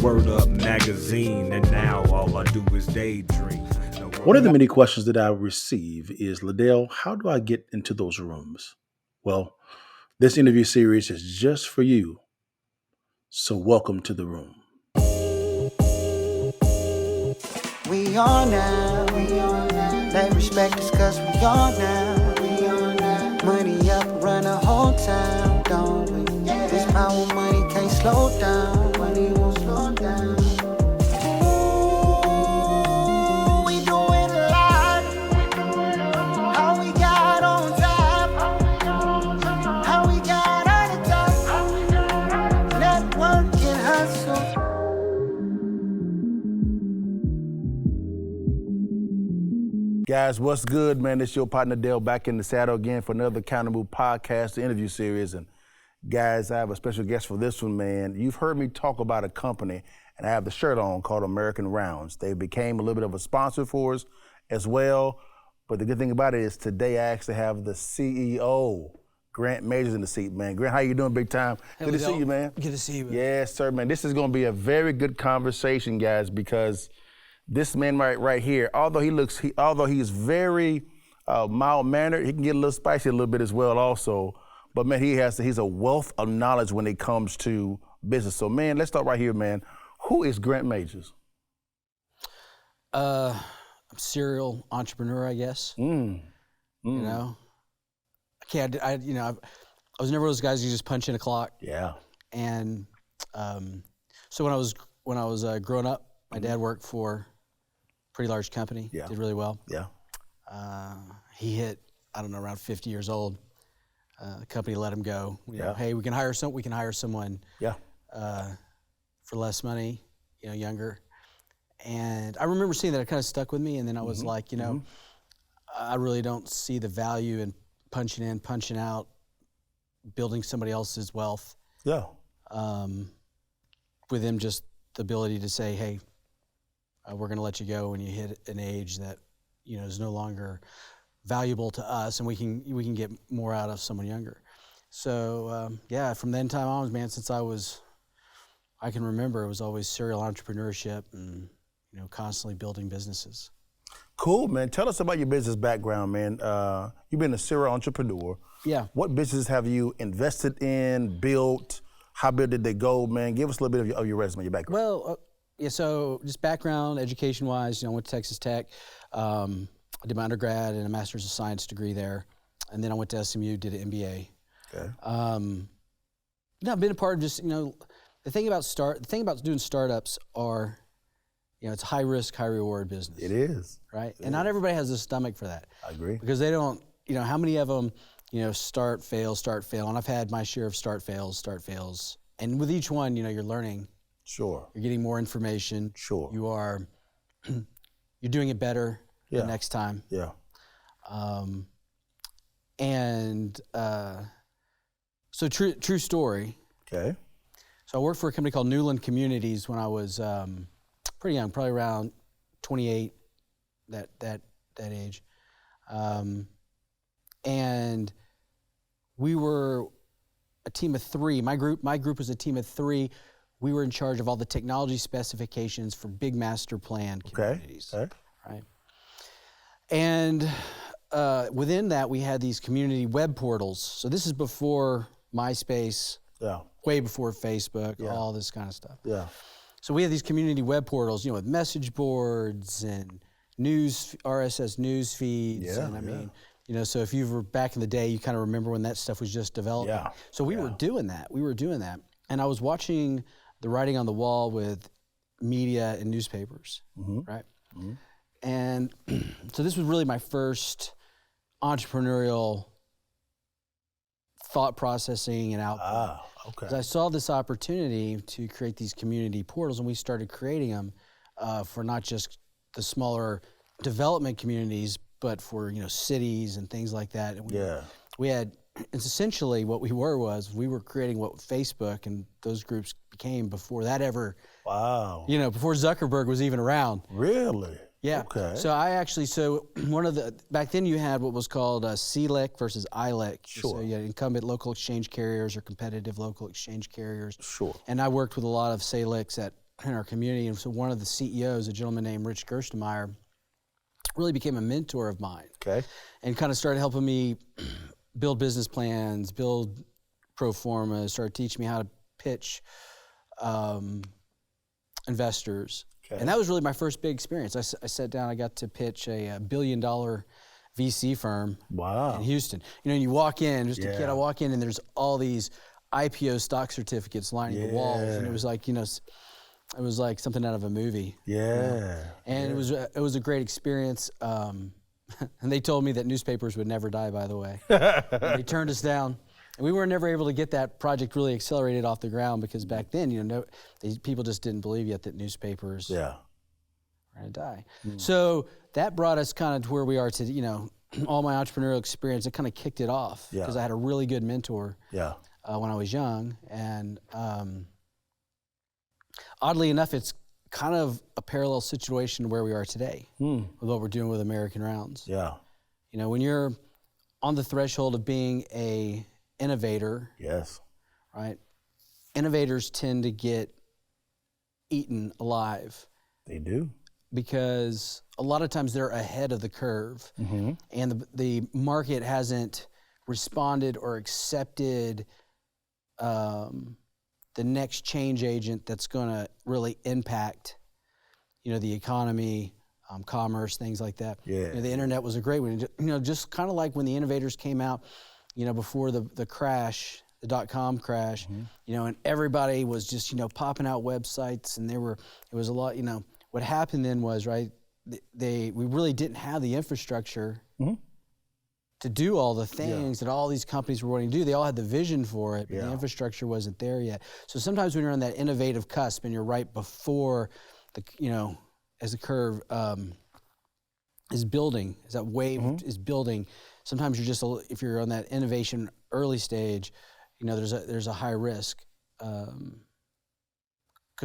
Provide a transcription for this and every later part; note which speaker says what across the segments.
Speaker 1: Word Up magazine, and now all I do is daydream.
Speaker 2: One of the many questions that I receive is, LaDale, how do I get into those rooms? Well, this interview series is just for you. So welcome to the room.
Speaker 3: We on now. They respect us cause we on now. Money up, run a whole town, don't we? This power money can't slow down. Money won't slow down. Ooh, we doing a lot. How we got on top. How we got on the top. Network and hustle.
Speaker 2: Guys, what's good, man? It's your partner, Dale, back in the saddle again for another Countermove podcast, the interview series. And guys, I have a special guest for this one, man. You've heard me talk about a company, and I have the shirt on called American Rounds. They became a little bit of a sponsor for us as well. But the good thing about it is today I actually have the CEO, Grant Majors, in the seat, man. Grant, how you doing, big time?
Speaker 4: Hey,
Speaker 2: good to see you, man.
Speaker 4: Good to see you, man.
Speaker 2: Yes, sir, man. This is going to be a very good conversation, guys, because this man right here, although he's very mild-mannered, he can get a little spicy a little bit as well also. But man, he's a wealth of knowledge when it comes to business. So man, let's start right here, man. Who is Grant Majors?
Speaker 4: I'm a serial entrepreneur, I guess. You know, I was never one of those guys who just punch in a clock.
Speaker 2: Yeah.
Speaker 4: And so when I was growing up, my dad worked for a pretty large company.
Speaker 2: Yeah.
Speaker 4: Did really well.
Speaker 2: Yeah.
Speaker 4: He hit, I don't know, around 50 years old. The company let him go. You know,
Speaker 2: Yeah.
Speaker 4: hey, we can hire someone
Speaker 2: Yeah.
Speaker 4: for less money, younger. And I remember seeing that. It kind of stuck with me. And then I was like, I really don't see the value in punching in, punching out, building somebody else's wealth.
Speaker 2: Yeah.
Speaker 4: With him just the ability to say, hey, we're going to let you go when you hit an age that, is no longer valuable to us, and we can get more out of someone younger. So from then time on, man, since I can remember, it was always serial entrepreneurship and constantly building businesses.
Speaker 2: Cool, man. Tell us about your business background, man. You've been a serial entrepreneur.
Speaker 4: Yeah.
Speaker 2: What business have you invested in, built? How big did they go, man? Give us a little bit of your resume, your background.
Speaker 4: Well, so just background, education-wise, I went to Texas Tech. I did my undergrad and a master's of science degree there. And then I went to SMU, did an MBA.
Speaker 2: Okay.
Speaker 4: I've been a part of just, the thing about doing startups are, it's high risk, high reward business.
Speaker 2: It is.
Speaker 4: Right? And not everybody has the stomach for that.
Speaker 2: I agree.
Speaker 4: Because they don't, how many of them, start, fail. And I've had my share of start, fails. And with each one, you're learning.
Speaker 2: Sure.
Speaker 4: You're getting more information.
Speaker 2: Sure.
Speaker 4: You're doing it better the next time.
Speaker 2: Yeah.
Speaker 4: So true story.
Speaker 2: Okay.
Speaker 4: So I worked for a company called Newland Communities when I was pretty young, probably around 28, that age. And we were a team of 3. My group was a team of 3. We were in charge of all the technology specifications for big master plan communities.
Speaker 2: Okay.
Speaker 4: Right. And within that, we had these community web portals. So this is before MySpace, way before Facebook, all this kind of stuff.
Speaker 2: Yeah.
Speaker 4: So we had these community web portals, with message boards and RSS news feeds.
Speaker 2: Yeah,
Speaker 4: and I mean, so if you were back in the day, you kind of remember when that stuff was just developing.
Speaker 2: Yeah.
Speaker 4: So we were doing that. And I was watching the writing on the wall with media and newspapers, right? Mm-hmm. And so this was really my first entrepreneurial thought processing and output.
Speaker 2: Ah, okay.
Speaker 4: Because I saw this opportunity to create these community portals, and we started creating them for not just the smaller development communities, but for cities and things like that. And we had. It's essentially what we were creating what Facebook and those groups became before that ever.
Speaker 2: Wow.
Speaker 4: Before Zuckerberg was even around.
Speaker 2: Really?
Speaker 4: Yeah.
Speaker 2: Okay.
Speaker 4: So back then you had what was called CLEC versus ILEC.
Speaker 2: Sure.
Speaker 4: So you had incumbent local exchange carriers or competitive local exchange carriers.
Speaker 2: Sure.
Speaker 4: And I worked with a lot of CLECs in our community. And so one of the CEOs, a gentleman named Rich Gerstenmaier, really became a mentor of mine.
Speaker 2: Okay.
Speaker 4: And kind of started helping me build business plans, build pro forma, started teaching me how to pitch investors.
Speaker 2: Okay.
Speaker 4: And that was really my first big experience. I sat down, I got to pitch a $1 billion VC firm in Houston. You know, you walk in, just a kid, I walk in and there's all these IPO stock certificatives lining the walls. And it was like, you know, it was like something out of a movie.
Speaker 2: Yeah.
Speaker 4: You know? And it was a great experience. And they told me that newspapers would never die, by the way. They turned us down. And we were never able to get that project really accelerated off the ground because back then, you know, people just didn't believe yet that newspapers were going to die. So that brought us kind of to where we are today. You know, all my entrepreneurial experience, it kind of kicked it off because I had a really good mentor when I was young. And oddly enough, it's kind of a parallel situation to where we are today with what we're doing with American Rounds.
Speaker 2: Yeah.
Speaker 4: You know, when you're on the threshold of being a innovator, right? Innovators tend to get eaten alive.
Speaker 2: They do.
Speaker 4: Because a lot of times they're ahead of the curve, and the market hasn't responded or accepted the next change agent that's going to really impact, you know, the economy, commerce, things like that.
Speaker 2: Yeah.
Speaker 4: You know, the internet was a great one. You know, just kind of like when the innovators came out, you know, before the crash, the .com crash, you know, and everybody was just, you know, popping out websites, and it was a lot, you know. What happened then was, right, we really didn't have the infrastructure to do all the things that all these companies were wanting to do. They all had the vision for it, but the infrastructure wasn't there yet. So sometimes when you're on that innovative cusp and you're right before the, you know, as the curve is building, as that wave is building, sometimes you're just, if you're on that innovation early stage, you know, there's a high risk because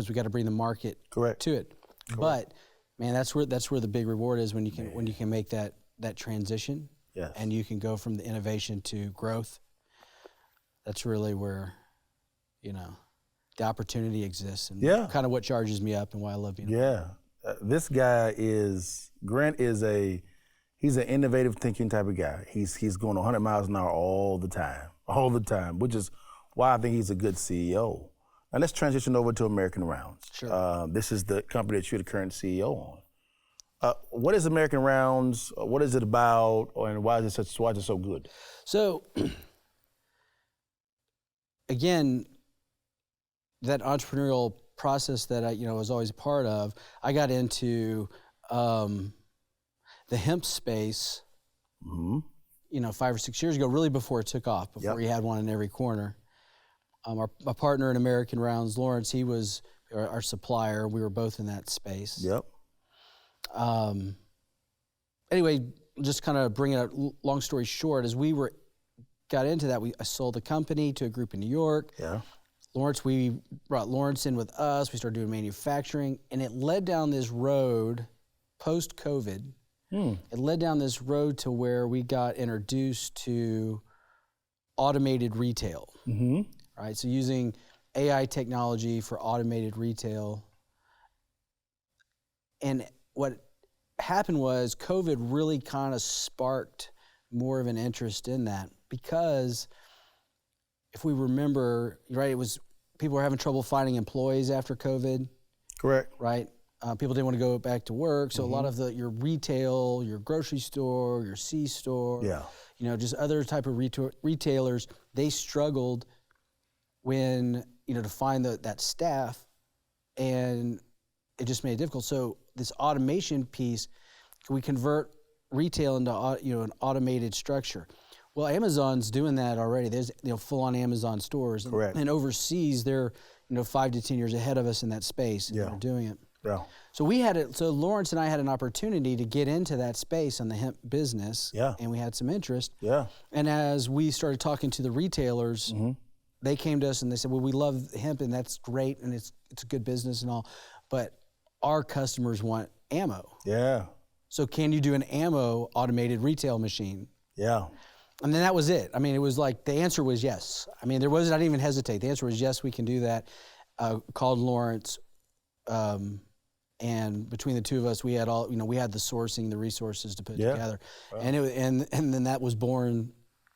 Speaker 4: we got to bring the market to it. But man, that's where the big reward is when you can make that transition, and you can go from the innovation to growth. That's really where, you know, the opportunity exists, and kind of what charges me up and why I love being.
Speaker 2: This guy Grant is he's an innovative thinking type of guy. He's going 100 miles an hour all the time, which is why I think he's a good CEO. Now let's transition over to American Rounds.
Speaker 4: Sure.
Speaker 2: This is the company that you're the current CEO on. What is American Rounds? What is it about? And why is it so good?
Speaker 4: So, again, that entrepreneurial process that I, you know, was always a part of, I got into the hemp space, you know, 5 or 6 years ago, really before it took off, before we had one in every corner. Our partner in American Rounds, Lawrence, he was our supplier. We were both in that space. Anyway, just kind of bring it up, long story short, as we got into that, I sold the company to a group in New York. Lawrence, we brought Lawrence in with us. We started doing manufacturing, and it led down this road post-COVID. It led down this road to where we got introduced to automated retail. Right, so using AI technology for automated retail. And what happened was COVID really kind of sparked more of an interest in that, because if we remember, right, it was people were having trouble finding employees after COVID.
Speaker 2: Correct.
Speaker 4: Right? People didn't want to go back to work, so a lot of your retail, your grocery store, your C-store, you know, just other type of retailers, they struggled when, you know, to find that staff, and it just made it difficult. So this automation piece, can we convert retail into, you know, an automated structure? Well, Amazon's doing that already. There's, you know, full-on Amazon stores. And overseas, they're, you know, 5 to 10 years ahead of us in that space, and they're doing it. So so Lawrence and I had an opportunity to get into that space on the hemp business, and we had some interest. And as we started talking to the retailers, they came to us and they said, well, we love hemp and that's great and it's a good business and all, but our customers want ammo. So can you do an ammo automated retail machine? And then that was it. I mean, it was like, the answer was yes. I mean, I didn't even hesitate. The answer was yes, we can do that. Called Lawrence. And between the two of us, we had we had the sourcing, the resources to put
Speaker 2: Yeah.
Speaker 4: together.
Speaker 2: Wow.
Speaker 4: And then that was born,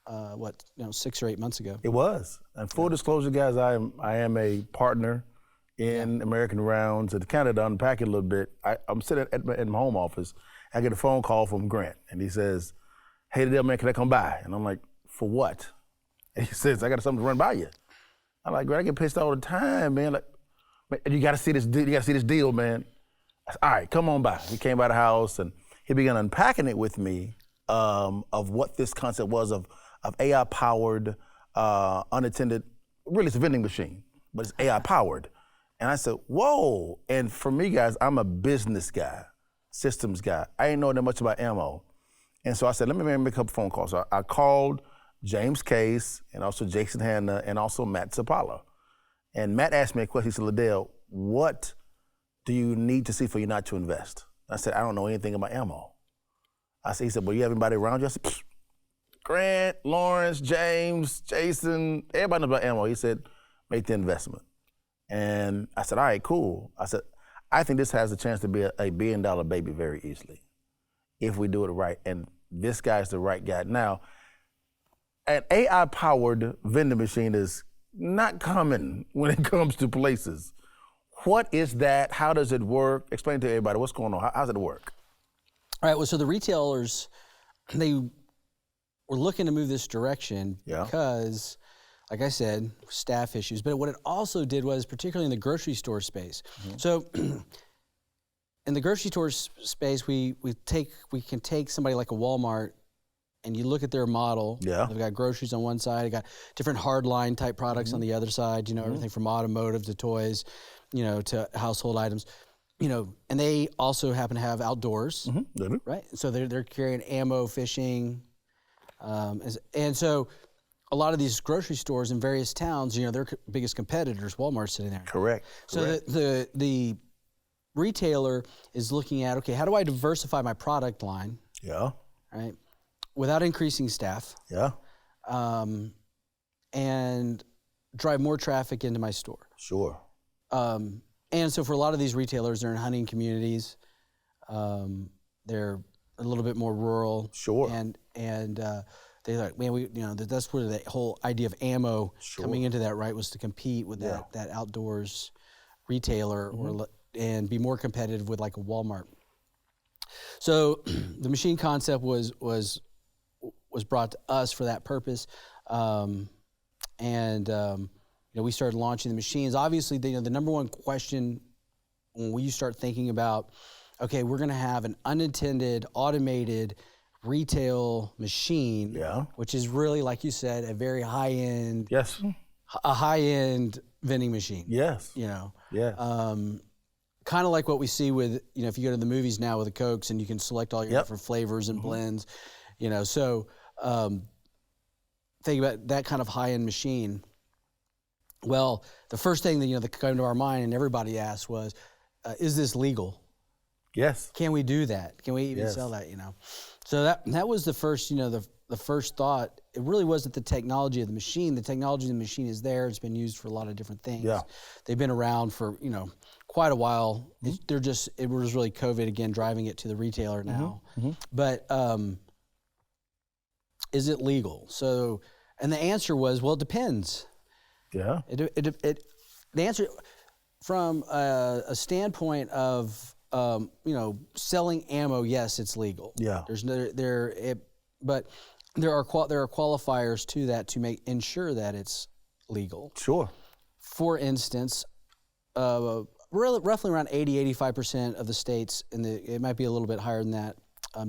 Speaker 4: 6 or 8 months ago.
Speaker 2: It was. And full disclosure, guys, I am a partner in American Rounds. And to kind of unpack it a little bit, I'm sitting at my home office. I get a phone call from Grant, and he says, "Hey, LaDale, man, can I come by?" And I'm like, "For what?" And he says, "I got something to run by you." I'm like, "Grant, I get pissed all the time, man. Like, man, you got to see this. You got to see this deal, man." I said, "All right, come on by." He came by the house, and he began unpacking it with me of what this concept was of AI-powered, unattended. Really, it's a vending machine, but it's AI-powered. And I said, "Whoa!" And for me, guys, I'm a business guy, systems guy. I ain't know that much about ammo. And so I said, let me make a couple phone calls. So I called James Case and also Jason Hanna and also Matt Zapala. And Matt asked me a question. He said, "LaDale, what do you need to see for you not to invest?" I said, "I don't know anything about ammo." He said, "Well, you have anybody around you?" I said, "Grant, Lawrence, James, Jason, everybody knows about ammo." He said, "Make the investment." And I said, "All right, cool." I said, "I think this has a chance to be a $1 billion baby very easily if we do it right." And this guy's the right guy. Now, an AI-powered vending machine is not common when it comes to places. What is that? How does it work? Explain to everybody what's going on. How does it work?
Speaker 4: All right, well, so the retailers, they were looking to move this direction because, like I said, staff issues. But what it also did was, particularly in the grocery store space. So in the grocery store space, we can take somebody like a Walmart, and you look at their model.
Speaker 2: Yeah.
Speaker 4: They've got groceries on one side, they got different hardline type products on the other side, everything from automotive to toys, to household items, and they also happen to have outdoors, right? So they're carrying ammo, fishing, and so a lot of these grocery stores in various towns, their biggest competitors, Walmart's sitting there.
Speaker 2: Correct.
Speaker 4: So the retailer is looking at, okay, how do I diversify my product line?
Speaker 2: Yeah.
Speaker 4: Right, without increasing staff.
Speaker 2: Yeah.
Speaker 4: And drive more traffic into my store.
Speaker 2: Sure.
Speaker 4: And so for a lot of these retailers, they're in hunting communities. They're a little bit more rural.
Speaker 2: Sure.
Speaker 4: And they're like, man, that's where the whole idea of ammo coming into that, right, was to compete with that outdoors retailer and be more competitive with like a Walmart. So the machine concept was brought to us for that purpose. We started launching the machines. Obviously, the number one question when you start thinking about, okay, we're going to have an unattended, automated retail machine, which is really, like you said, a very high-end, a high-end vending machine.
Speaker 2: Yes.
Speaker 4: Kind of like what we see with, if you go to the movies now with the Cokes and you can select all your different flavors and blends, so think about that kind of high-end machine. Well, the first thing that came to our mind and everybody asked was, is this legal?
Speaker 2: Yes.
Speaker 4: Can we do that? Can we even sell that? So that was the first, the first thought. It really wasn't the technology of the machine. The technology of the machine is there. It's been used for a lot of different things. Yeah. They've been around for quite a while. It was really COVID again driving it to the retailer now. But is it legal? So, and the answer was, well, it depends.
Speaker 2: Yeah.
Speaker 4: The answer from a standpoint of selling ammo, yes, it's legal. Yeah. But there are qualifiers to that to ensure that it's legal.
Speaker 2: Sure.
Speaker 4: For instance, roughly around 80-85% of the states, it might be a little bit higher than that,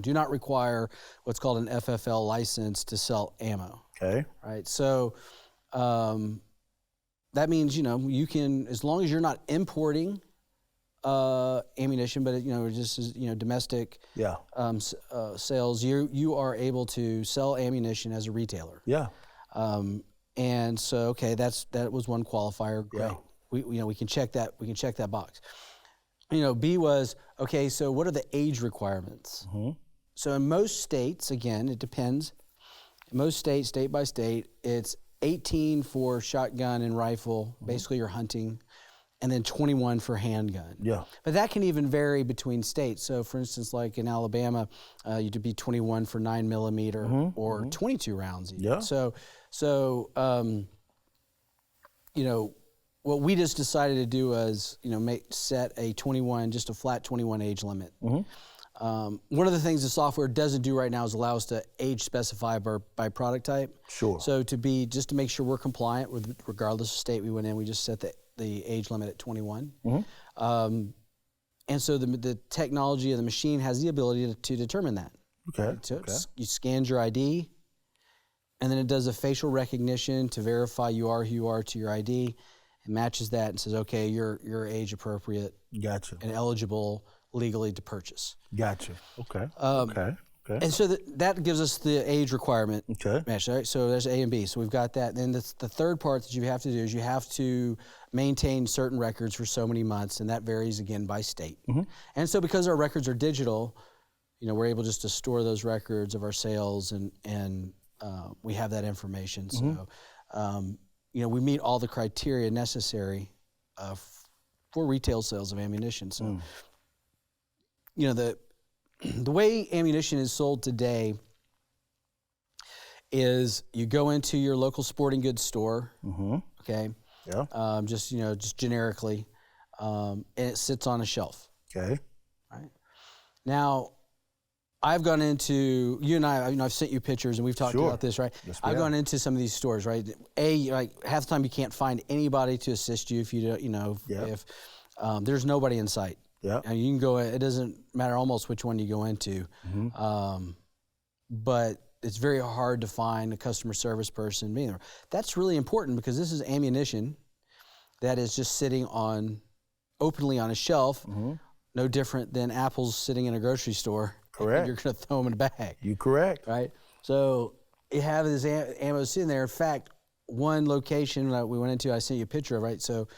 Speaker 4: do not require what's called an FFL license to sell ammo. Okay. Right. So that means you can, as long as you're not importing ammunition, but just as domestic sales, you are able to sell ammunition as a retailer. Yeah. And so that was one qualifier. Great. Yeah. We can check that. We can check that box. B was so what are the age requirements? So in most states, again, it depends. In most states, state by state, it's 18 for shotgun and rifle. Basically, you're hunting. and then 21 for handgun.
Speaker 2: Yeah.
Speaker 4: But that can even vary between states. So for instance, like in Alabama, you'd be 21 for 9mm or 22 rounds even.
Speaker 2: Yeah.
Speaker 4: So you know, what we just decided to do was, you know, set a 21, just a flat 21 age limit. One of the things the software doesn't do right now is allow us to age specify by product type.
Speaker 2: Sure.
Speaker 4: So just to make sure we're compliant with, regardless of state we went in, we just set the age limit at 21. And so the technology of the machine has the ability to determine that.
Speaker 2: Okay.
Speaker 4: So you scans your ID, and then it does a facial recognition to verify you are who you are to your ID. It matches that and says, okay, you're age appropriate
Speaker 2: Gotcha.
Speaker 4: and eligible legally to purchase.
Speaker 2: Gotcha. Okay. Okay.
Speaker 4: And so that gives us the age requirement match, right? So there's A and B. So we've got that. Then the third part that you have to do is you have to maintain certain records for so many months, and that varies again by state. And so because our records are digital, you know, we're able just to store those records of our sales, and we have that information. So, you know, we meet all the criteria necessary for retail sales of ammunition. So, you know, the way ammunition is sold today is you go into your local sporting goods store, okay?
Speaker 2: Yeah.
Speaker 4: Just generically, and it sits on a shelf.
Speaker 2: Okay.
Speaker 4: Right. Now, I've gone into, you and I, you know, I've sent you pictures and we've talked about this, right?
Speaker 2: Yes,
Speaker 4: I've gone into some of these stores, right? Like half the time you can't find anybody to assist you if you don't, you know, if there's nobody in sight.
Speaker 2: Yeah.
Speaker 4: And you can go, it doesn't matter almost which one you go into, but it's very hard to find a customer service person being there. That's really important because this is ammunition that is just sitting openly on a shelf, no different than apples sitting in a grocery store.
Speaker 2: Correct.
Speaker 4: You're going to throw them in a bag.
Speaker 2: You correct.
Speaker 4: Right? So you have this ammo sitting there. In fact, one location that we went into, I sent you a picture of, right? So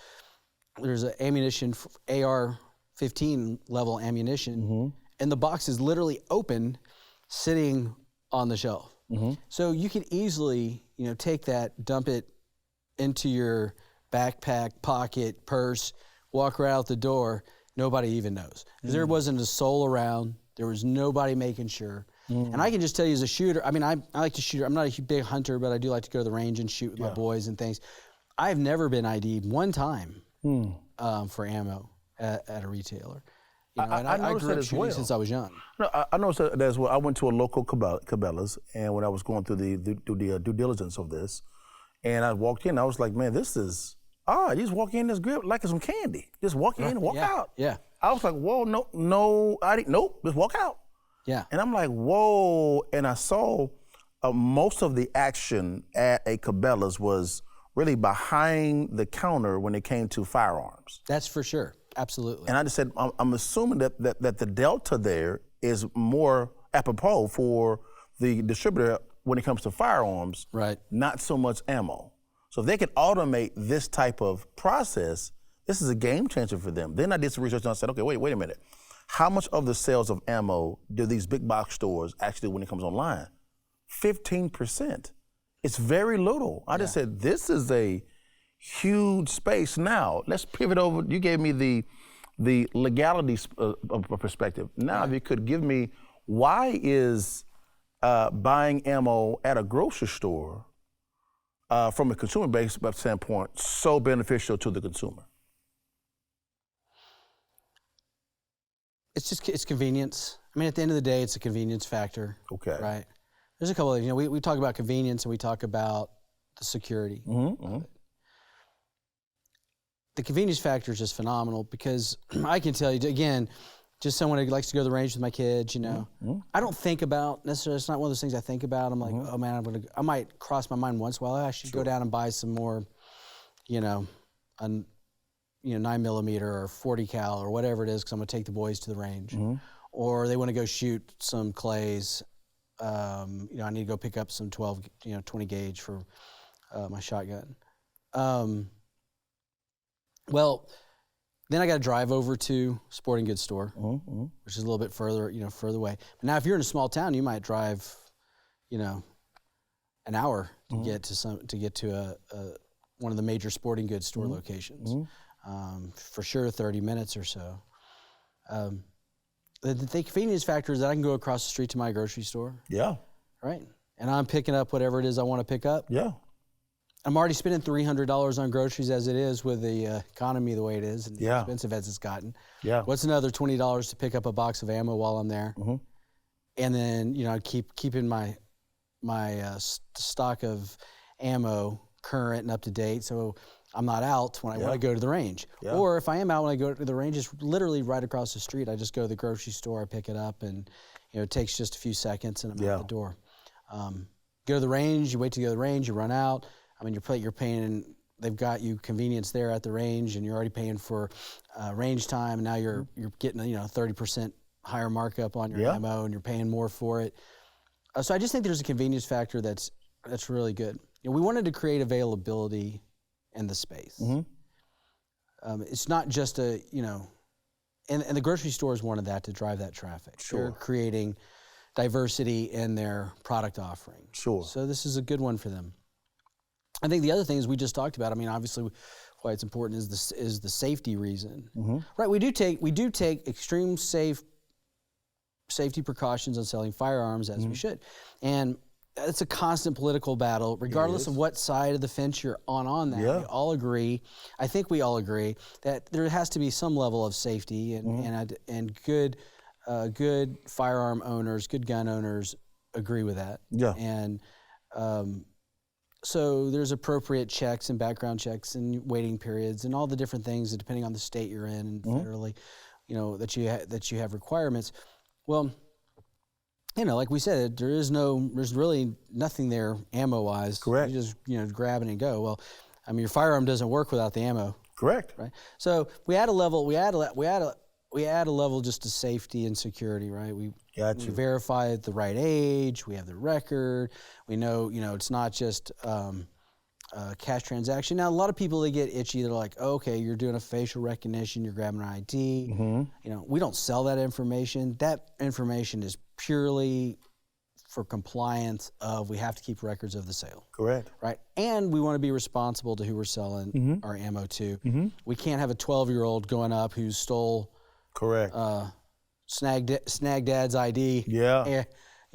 Speaker 4: there's an ammunition, AR-15 level ammunition, and the box is literally open, sitting on the shelf. So you can easily, you know, take that, dump it into your backpack, pocket, purse, walk right out the door. Nobody even knows. Because there wasn't a soul around. There was nobody making sure. And I can just tell you as a shooter, I mean, I like to shoot. I'm not a big hunter, but I do like to go to the range and shoot with my boys and things. I've never been ID'd one time for ammo at a retailer. You know, and I grew up shooting since I was young.
Speaker 2: No, I noticed that as well. I went to a local Cabela's, and when I was going through the due diligence of this, and I walked in, I was like, man, this is odd. You just walk in this grip like it's some candy. Just walk in and walk out.
Speaker 4: Yeah.
Speaker 2: I was like, whoa, nope, just walk out.
Speaker 4: Yeah.
Speaker 2: And I'm like, whoa. And I saw most of the action at a Cabela's was really behind the counter when it came to firearms.
Speaker 4: That's for sure. Absolutely.
Speaker 2: And I just said, I'm assuming that the delta there is more apropos for the distributor when it comes to firearms,
Speaker 4: right?
Speaker 2: Not so much ammo. So if they could automate this type of process, this is a game changer for them. Then I did some research and I said, okay, wait a minute. How much of the sales of ammo do these big box stores actually when it comes online? 15%. It's very little. I just said, this is a huge space. Now, let's pivot over. You gave me the legality perspective. Now, if you could give me, why is buying ammo at a grocery store from a consumer-based standpoint so beneficial to the consumer?
Speaker 4: It's convenience. I mean, at the end of the day, it's a convenience factor.
Speaker 2: Okay.
Speaker 4: Right. There's a couple of, we talk about convenience and we talk about the security. The convenience factor is just phenomenal because I can tell you, again, just someone who likes to go to the range with my kids, I don't think about necessarily, it's not one of those things I think about. I'm like, oh man, I might cross my mind once in a while, I should go down and buy some more, 9mm or 40 cal or whatever it is because I'm gonna take the boys to the range. Or they wanna go shoot some clays. I need to go pick up some 20 gauge for my shotgun. Well, then I got to drive over to sporting goods store, which is a little bit further away. But now, if you're in a small town, you might drive, an hour to get to one of the major sporting goods store locations. for sure 30 minutes or so. The convenience factor is that I can go across the street to my grocery store,
Speaker 2: Yeah.
Speaker 4: right? And I'm picking up whatever it is I want to pick up.
Speaker 2: Yeah.
Speaker 4: I'm already spending $300 on groceries as it is with the economy the way it is and as expensive as it's gotten.
Speaker 2: Yeah.
Speaker 4: What's another $20 to pick up a box of ammo while I'm there?
Speaker 2: Mm-hmm.
Speaker 4: And then, you know, keeping my stock of ammo current and up to date, so I'm not out when I want to go to the range.
Speaker 2: Yeah.
Speaker 4: Or if I am out when I go to the range, it's literally right across the street. I just go to the grocery store, I pick it up, and you know it takes just a few seconds, and I'm out the door. Go to the range. You wait to go to the range. You run out. I mean, you're paying. They've got you convenience there at the range, and you're already paying for range time. And now you're getting 30% higher markup on your ammo, and you're paying more for it. So I just think there's a convenience factor that's really good. You know, we wanted to create availability in the space.
Speaker 2: Mm-hmm.
Speaker 4: It's not just and the grocery stores wanted that to drive that traffic.
Speaker 2: Sure.
Speaker 4: They're creating diversity in their product offering.
Speaker 2: Sure.
Speaker 4: So this is a good one for them. I think the other things we just talked about, I mean, obviously why it's important is the safety reason.
Speaker 2: Mm-hmm.
Speaker 4: Right, we do take extreme safety precautions on selling firearms as we should. And it's a constant political battle, regardless of what side of the fence you're on that.
Speaker 2: Yeah.
Speaker 4: We all agree, I think we all agree, that there has to be some level of safety and good firearm owners, good gun owners agree with that.
Speaker 2: Yeah.
Speaker 4: And so there's appropriate checks and background checks and waiting periods and all the different things depending on the state you're in and federally, that you have requirements. Well, like we said, there's really nothing there ammo-wise.
Speaker 2: Correct.
Speaker 4: You just grab it and go. Well, I mean, your firearm doesn't work without the ammo.
Speaker 2: Correct.
Speaker 4: Right. So we add a level. We add a level just to safety and security. Right. We verify the right age. We have the record. We know. It's not just cash transaction. Now, a lot of people, they get itchy. They're like, oh, okay, you're doing a facial recognition. You're grabbing an ID.
Speaker 2: Mm-hmm.
Speaker 4: We don't sell that information. That information is purely for compliance of, we have to keep records of the sale.
Speaker 2: Correct.
Speaker 4: Right. And we want to be responsible to who we're selling our ammo to.
Speaker 2: Mm-hmm.
Speaker 4: We can't have a 12-year-old going up who stole
Speaker 2: Correct.
Speaker 4: Snag Dad's ID.
Speaker 2: Yeah.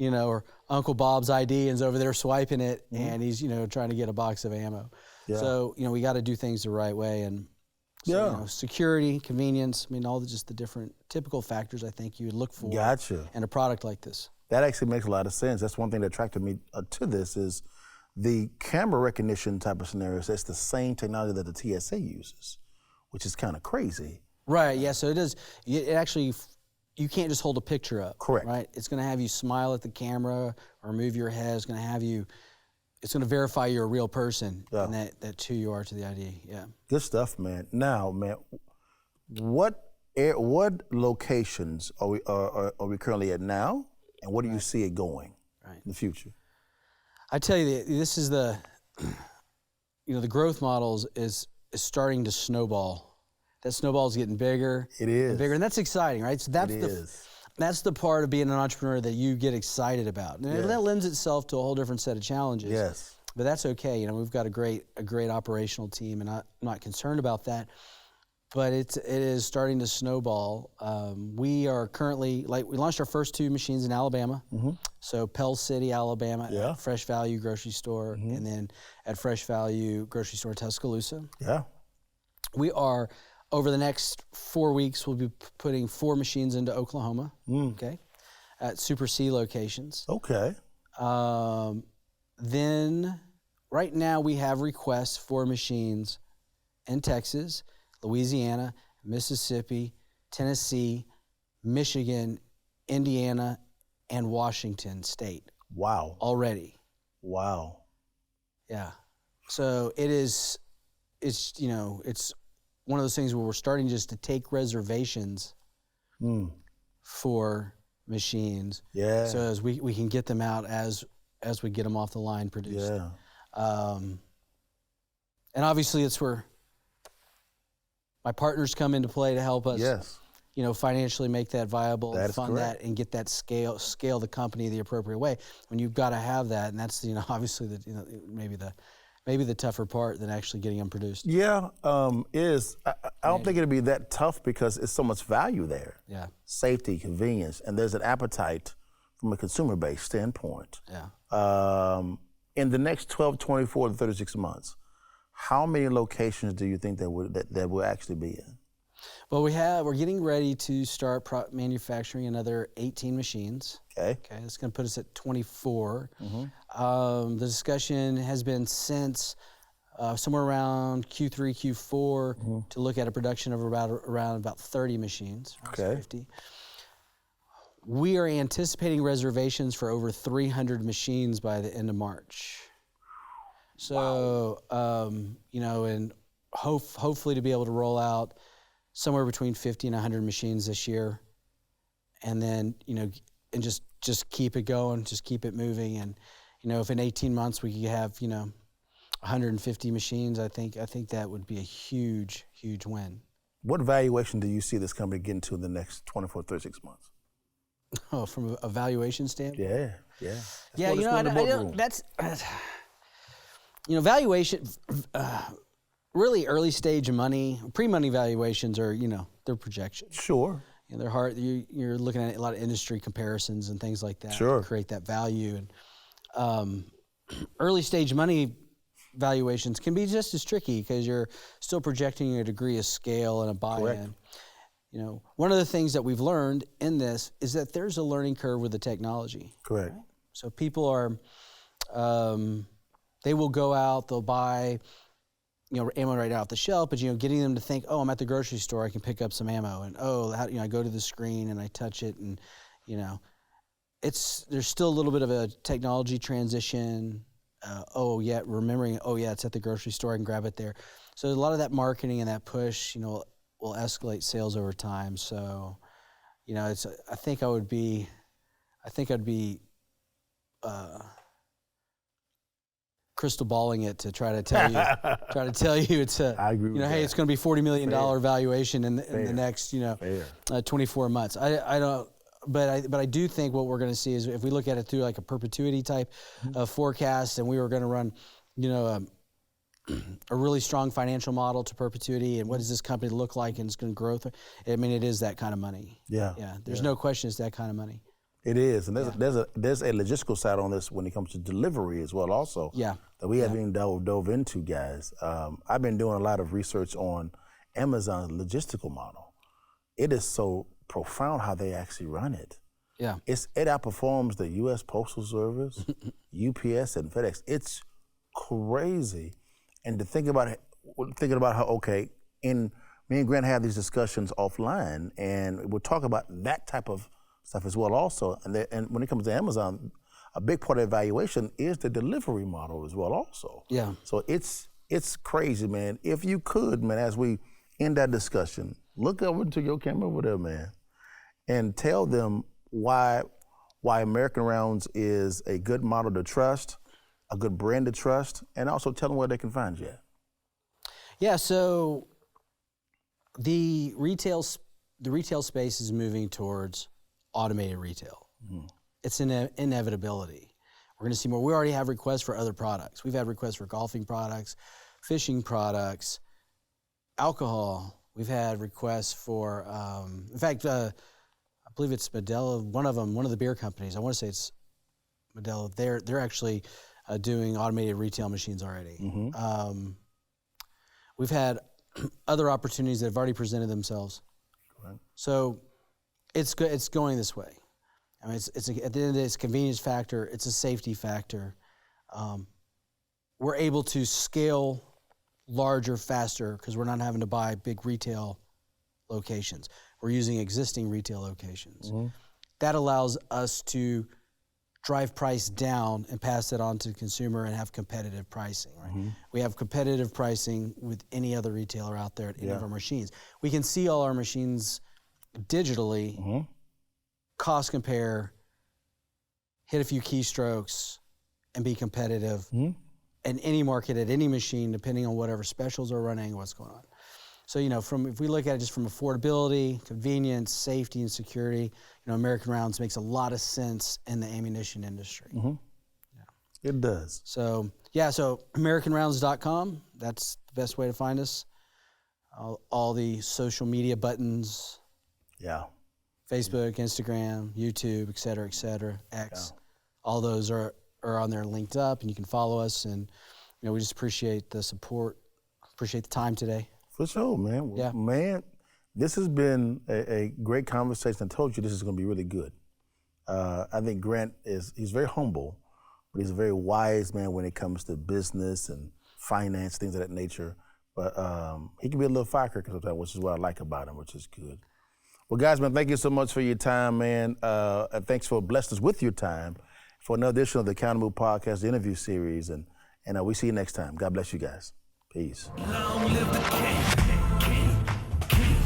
Speaker 4: Or Uncle Bob's ID and is over there swiping it, and he's trying to get a box of ammo.
Speaker 2: Yeah.
Speaker 4: So we got to do things the right way, and so, security, convenience. I mean, all just the different typical factors I think you would look for in a product like this.
Speaker 2: That actually makes a lot of sense. That's one thing that attracted me to this is the camera recognition type of scenarios. That's the same technology that the TSA uses, which is kind of crazy.
Speaker 4: Right. Yeah. So it is. It actually. You can't just hold a picture up.
Speaker 2: Correct.
Speaker 4: Right? It's going to have you smile at the camera or move your head. It's going to verify you're a real person and that's who you are to the ID. Yeah.
Speaker 2: Good stuff, man. Now, man, what locations are we currently at now, and what do you see it going in the future?
Speaker 4: I tell you, this is the growth models is starting to snowball. That snowball is getting bigger.
Speaker 2: It is.
Speaker 4: And bigger, and that's exciting, right? So that's the part of being an entrepreneur that you get excited about. And that lends itself to a whole different set of challenges.
Speaker 2: Yes.
Speaker 4: But that's okay. We've got a great operational team, and I'm not concerned about that. But it is starting to snowball. We are currently, we launched our first 2 machines in Alabama. Mm-hmm. So Pell City, Alabama, at Fresh Value Grocery Store, and then at Fresh Value Grocery Store Tuscaloosa.
Speaker 2: Yeah.
Speaker 4: We are, over the next 4 weeks, we'll be putting 4 machines into Oklahoma, okay, at Super C locations.
Speaker 2: Okay.
Speaker 4: Then, right now, we have requests for machines in Texas, Louisiana, Mississippi, Tennessee, Michigan, Indiana, and Washington State.
Speaker 2: Wow.
Speaker 4: Already.
Speaker 2: Wow.
Speaker 4: Yeah. So it's one of those things where we're starting just to take reservations for machines. Yeah. So as we can get them out as we get them off the line produced.
Speaker 2: Yeah.
Speaker 4: And obviously it's where my partners come into play to help us.
Speaker 2: Yes.
Speaker 4: Financially make that viable,
Speaker 2: that
Speaker 4: and fund that, and get that scale the company the appropriate way. When you've got to have that, and that's obviously maybe the maybe the tougher part than actually getting them produced.
Speaker 2: Yeah, is. I don't think it'd be that tough because it's so much value there.
Speaker 4: Yeah.
Speaker 2: Safety, convenience, and there's an appetite from a consumer-based standpoint.
Speaker 4: Yeah.
Speaker 2: In the next 12, 24 to 36 months, how many locations do you think that will actually be in?
Speaker 4: Well, we're getting ready to start manufacturing another 18 machines.
Speaker 2: Okay.
Speaker 4: Okay, that's going to put us at 24. The discussion has been since somewhere around Q3, Q4 to look at a production of around about 30 machines.
Speaker 2: Okay.
Speaker 4: 50. We are anticipating reservations for over 300 machines by the end of March. So, you know, and hopefully to be able to roll out somewhere between 50 and 100 machines this year, and then, you know, and just keep it going, just keep it moving. And, you know, if in 18 months we could have, you know, 150 machines, I think that would be a huge, huge win.
Speaker 2: What valuation do you see this company getting to in the next 24, 36 months?
Speaker 4: Oh, from a valuation standpoint?
Speaker 2: Yeah.
Speaker 4: Yeah, you know, that's, you know, valuation, really early stage money, pre-money valuations are, you know, they're projections.
Speaker 2: Sure.
Speaker 4: You know, they're hard. You're looking at a lot of industry comparisons and things like that
Speaker 2: Sure.
Speaker 4: to create that value. And early stage money valuations can be just as tricky because you're still projecting a degree of scale and a buy-in.
Speaker 2: Correct.
Speaker 4: You know, one of the things that we've learned in this is that there's a learning curve with the technology.
Speaker 2: Correct.
Speaker 4: Right? So people are, they will go out, they'll buy, you know, ammo right off the shelf, but, you know, getting them to think, oh, I'm at the grocery store, I can pick up some ammo, and you know, I go to the screen and I touch it, and, you know, there's still a little bit of a technology transition. Remembering, it's at the grocery store, I can grab it there. So a lot of that marketing and that push, you know, will escalate sales over time. So, you know, I think I'd be crystal balling it to try to tell you it's
Speaker 2: I agree with
Speaker 4: hey,
Speaker 2: that.
Speaker 4: it's going to be $40 million valuation in the next, you know, 24 months. I don't, but I do think what we're going to see is if we look at it through like a perpetuity type of forecast, and we were going to run, you know, a really strong financial model to perpetuity, and what does this company look like, and it's going to grow. I mean, it is that kind of money. Yeah. There's no question it's that kind of money.
Speaker 2: It is, and there's a logistical side on this when it comes to delivery as well. Also, that we haven't even dove into, guys. I've been doing a lot of research on Amazon's logistical model. It is so profound how they actually run it.
Speaker 4: Yeah,
Speaker 2: it outperforms the U.S. Postal Service, UPS, and FedEx. It's crazy. And to thinking about how, me and Grant have these discussions offline, and we'll talk about that type of stuff as well also. And when it comes to Amazon, a big part of evaluation is the delivery model as well also. Yeah. So it's crazy, man. If you could, man, as we end that discussion, look over into your camera over there, man, and tell them why American Rounds is a good model to trust, a good brand to trust, and also tell them where they can find you at.
Speaker 4: Yeah, so the retail space is moving towards automated retail. It's an inevitability. We're going to see more. We already have requests for other products. We've had requests for golfing products, fishing products, alcohol. We've had requests for, in fact, I believe it's Modelo, one of the beer companies. I want to say it's Modelo. They're actually doing automated retail machines already. We've had other opportunities that have already presented themselves. Correct. So it's going this way. I mean, at the end of the day, it's a convenience factor. It's a safety factor. We're able to scale larger, faster, because we're not having to buy big retail locations. We're using existing retail locations. That allows us to drive price down and pass it on to the consumer and have competitive pricing. Right? We have competitive pricing with any other retailer out there at any of our machines. We can see all our machines digitally, cost compare, hit a few keystrokes, and be competitive in any market at any machine, depending on whatever specials are running, what's going on. So, you know, if we look at it just from affordability, convenience, safety, and security, you know, American Rounds makes a lot of sense in the ammunition industry.
Speaker 2: It does.
Speaker 4: So, yeah, so AmericanRounds.com, that's the best way to find us. All the social media buttons,
Speaker 2: Yeah.
Speaker 4: Facebook, Instagram, YouTube, et cetera, X. Yeah. All those are on there linked up, and you can follow us. And, you know, we just appreciate the support, appreciate the time today.
Speaker 2: For sure, man.
Speaker 4: Yeah.
Speaker 2: Man, this has been a great conversation. I told you this is going to be really good. I think Grant he's very humble, but he's a very wise man when it comes to business and finance, things of that nature. But he can be a little firecracker sometimes, which is what I like about him, which is good. Well, guys, man, thank you so much for your time, man. And thanks for blessing us with your time for another edition of the Countermove Podcast, the interview series. And we see you next time. God bless you guys. Peace.
Speaker 1: Long live the king, king, king.